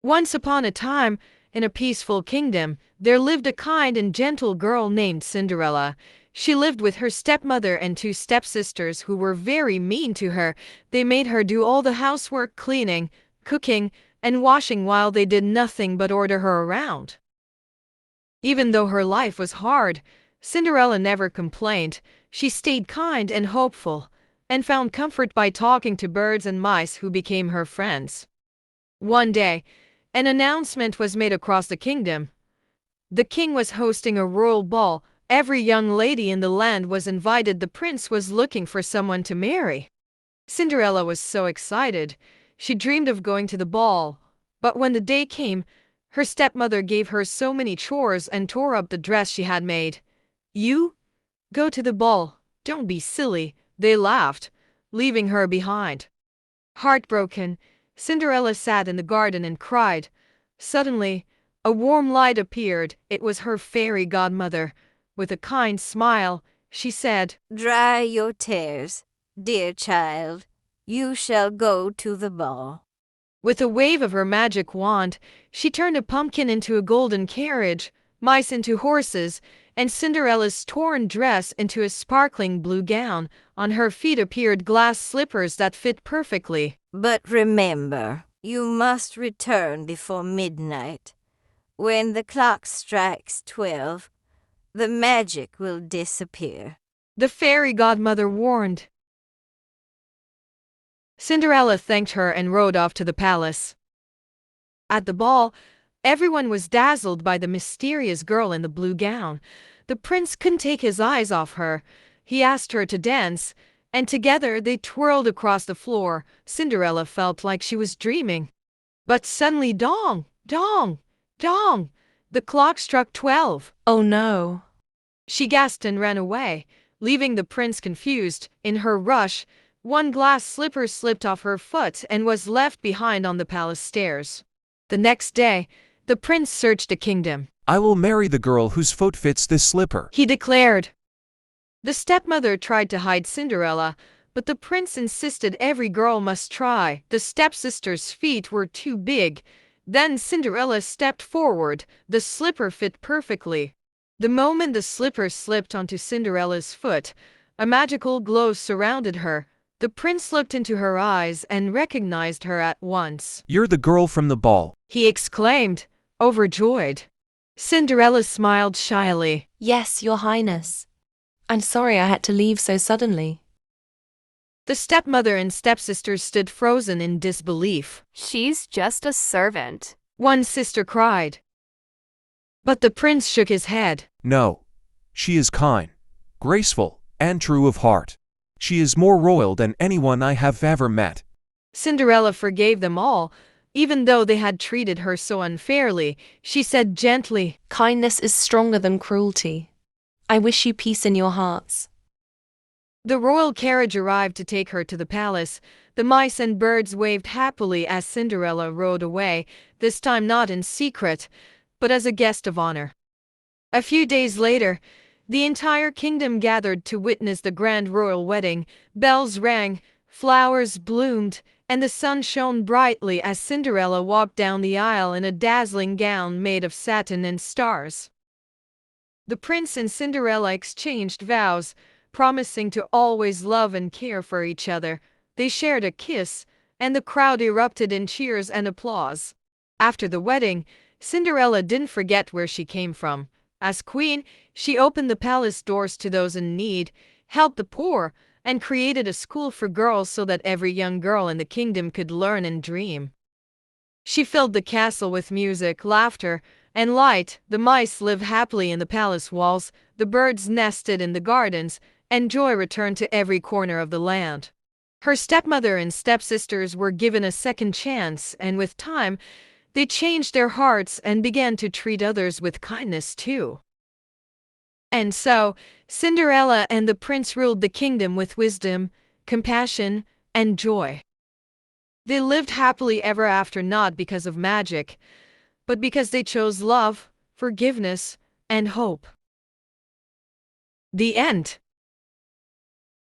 Once upon a time, in a peaceful kingdom, there lived a kind and gentle girl named Cinderella. She lived with her stepmother and two stepsisters who were very mean to her. They made her do all the housework, cleaning, cooking, and washing while they did nothing but order her around. Even though her life was hard, Cinderella never complained. She stayed kind and hopeful, and found comfort by talking to birds and mice who became her friends. One day, an announcement was made across the kingdom. The king was hosting a royal ball. Every young lady in the land was invited. The prince was looking for someone to marry. Cinderella was so excited. She dreamed of going to the ball. But when the day came, her stepmother gave her so many chores and tore up the dress she had made. "You? Go to the ball. Don't be silly," they laughed, leaving her behind. Heartbroken, Cinderella sat in the garden and cried. Suddenly, a warm light appeared. It was her fairy godmother. With a kind smile, she said, "Dry your tears, dear child. You shall go to the ball." With a wave of her magic wand, she turned a pumpkin into a golden carriage, mice into horses, and Cinderella's torn dress into a sparkling blue gown. On her feet appeared glass slippers that fit perfectly. "But remember, you must return before midnight. When the clock strikes 12, the magic will disappear," the fairy godmother warned. Cinderella thanked her and rode off to the palace. At the ball, everyone was dazzled by the mysterious girl in the blue gown. The prince couldn't take his eyes off her. He asked her to dance, and together they twirled across the floor. Cinderella felt like she was dreaming. But suddenly, dong, dong, dong, the clock struck 12. Oh no! She gasped and ran away, leaving the prince confused. In her rush, one glass slipper slipped off her foot and was left behind on the palace stairs. The next day, the prince searched the kingdom. "I will marry the girl whose foot fits this slipper," he declared. The stepmother tried to hide Cinderella, but the prince insisted every girl must try. The stepsister's feet were too big. Then Cinderella stepped forward. The slipper fit perfectly. The moment the slipper slipped onto Cinderella's foot, a magical glow surrounded her. The prince looked into her eyes and recognized her at once. "You're the girl from the ball," he exclaimed, overjoyed. Cinderella smiled shyly. Yes, Your Highness. I'm sorry I had to leave so suddenly. The stepmother and stepsisters stood frozen in disbelief. "She's just a servant," one sister cried. But the prince shook his head. "No. She is kind, graceful, and true of heart. She is more royal than anyone I have ever met." Cinderella forgave them all, even though they had treated her so unfairly. She said gently, Kindness is stronger than cruelty. I wish you peace in your hearts. The royal carriage arrived to take her to the palace. The mice and birds waved happily as Cinderella rode away, this time not in secret, but as a guest of honor. A few days later, the entire kingdom gathered to witness the grand royal wedding. Bells rang, flowers bloomed, and the sun shone brightly as Cinderella walked down the aisle in a dazzling gown made of satin and stars. The prince and Cinderella exchanged vows, promising to always love and care for each other. They shared a kiss, and the crowd erupted in cheers and applause. After the wedding, Cinderella didn't forget where she came from. As queen, she opened the palace doors to those in need, helped the poor, and created a school for girls so that every young girl in the kingdom could learn and dream. She filled the castle with music, laughter, and light. The mice lived happily in the palace walls, the birds nested in the gardens, and joy returned to every corner of the land. Her stepmother and stepsisters were given a second chance, and with time, they changed their hearts and began to treat others with kindness too. And so, Cinderella and the prince ruled the kingdom with wisdom, compassion, and joy. They lived happily ever after, not because of magic, but because they chose love, forgiveness, and hope. The end.